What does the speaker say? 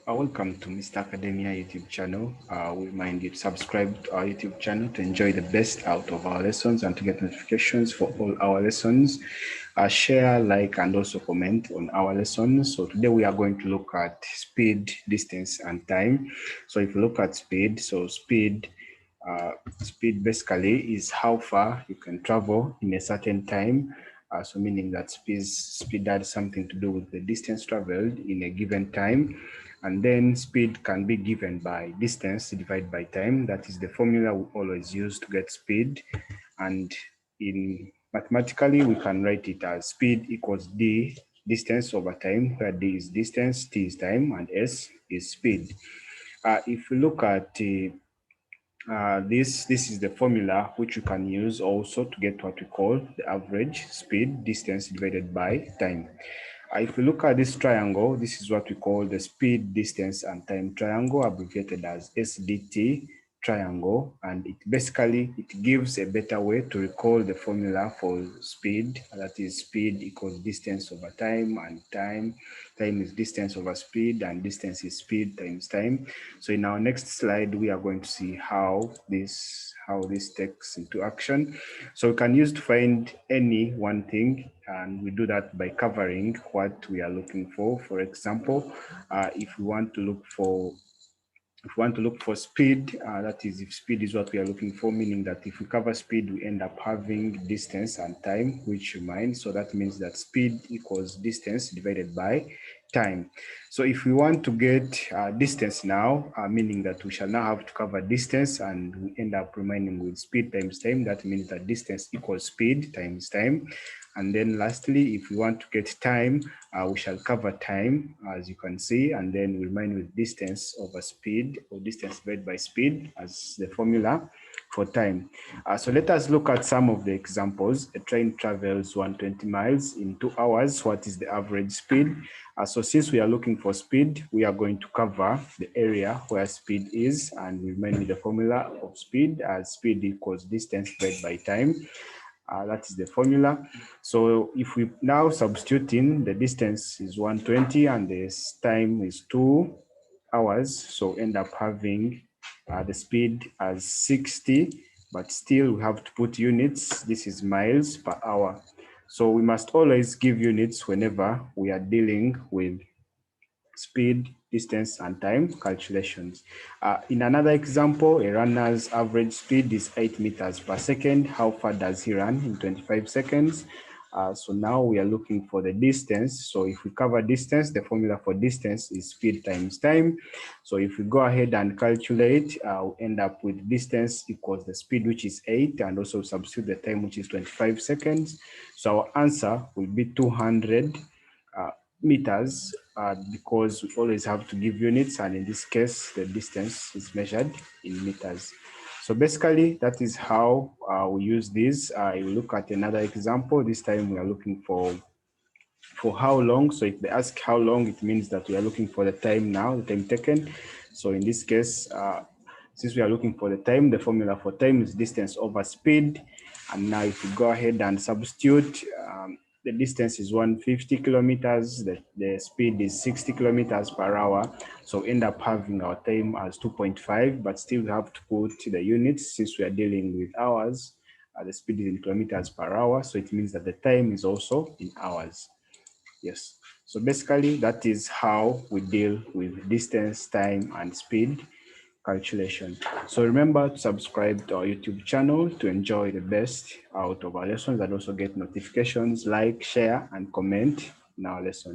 Welcome to Mr. Academia YouTube channel. We remind you to subscribe to our YouTube channel to enjoy the best out of our lessons and to get notifications for all our lessons. Share, like, and also comment on our lessons. So today we are going to look at speed, distance, and time. So if you look at speed, speed basically is how far you can travel in a certain time. So meaning that speed has something to do with the distance traveled in a given time. And then speed can be given by distance divided by time. That is the formula we always use to get speed. And in mathematically, we can write it as speed equals d distance over time, where d is distance, t is time, and s is speed. If you look at this is the formula which you can use also to get what we call the average speed distance divided by time. If you look at this triangle, this is what we call the speed, distance, and time triangle, abbreviated as SDT triangle. And it gives a better way to recall the formula for speed. That is, speed equals distance over time, and time is distance over speed, and distance is speed times time. So in our next slide, we are going to see how this takes into action. So we can use to find any one thing, and we do that by covering what we are looking for. For example, if we want to look for speed, that is, if speed is what we are looking for, meaning that if we cover speed, we end up having distance and time, which remain. So that means that speed equals distance divided by time. So if we want to get distance now, meaning that we shall now have to cover distance, and we end up remaining with speed times time. That means that distance equals speed times time. And then lastly, if we want to get time, we shall cover time, as you can see, and then we remain with distance over speed, or distance divided by speed as the formula for time. So let us look at some of the examples. A train travels 120 miles in 2 hours. What is the average speed? So since we are looking for speed, we are going to cover the area where speed is, and we remain with the formula of speed as speed equals distance divided by time. That is the formula. So if we now substitute in, the distance is 120 and the time is 2 hours. So end up having the speed as 60, but still we have to put units. This is miles per hour. So we must always give units whenever we are dealing with speed, distance, and time calculations. In another example, a runner's average speed is 8 meters per second. How far does he run in 25 seconds? So now we are looking for the distance. So if we cover distance, the formula for distance is speed times time. So if we go ahead and calculate, we end up with distance equals the speed, which is 8, and also substitute the time, which is 25 seconds. So our answer will be 200 meters, because we always have to give units, and in this case the distance is measured in meters. So basically that is how we use this. You look at another example. This time we are looking for how long. So if they ask how long, it means that we are looking for the time now, the time taken. So in this case, since we are looking for the time, the formula for time is distance over speed. And now if we go ahead and substitute, the distance is 150 kilometers, the speed is 60 kilometers per hour. So end up having our time as 2.5, but still have to put the units since we are dealing with hours. The speed is in kilometers per hour, so it means that the time is also in hours. Yes. So basically, that is how we deal with distance, time, and speed calculation. So remember to subscribe to our YouTube channel to enjoy the best out of our lessons, and also get notifications, like, share, and comment in our lessons.